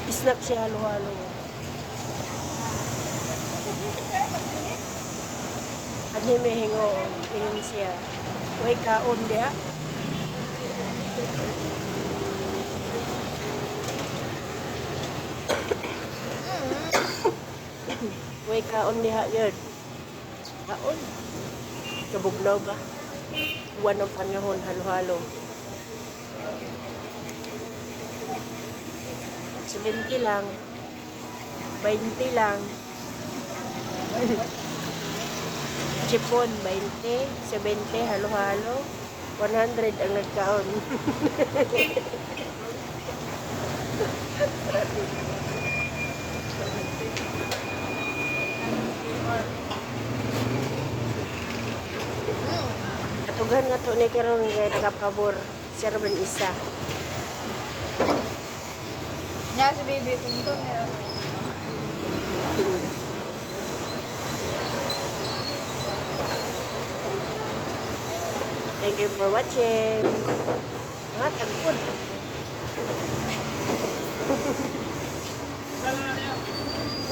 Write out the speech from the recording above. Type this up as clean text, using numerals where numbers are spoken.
Snack siya halo-halo. Ani may hingo, ingon siya. Way kaon diha. Way kaon diha yun. Kaon. Kabugnaw ba? Buwan ng panahon, halo-halo. 70 lang. 20 lang. Chipon, 20. 70, halo-halo. 100 ang nagkaon. Katugan nga to ni karon kay nakapabor. Siya naman isa. Nya si baby tuntun ya. Thank you for watching. Mga tagpon.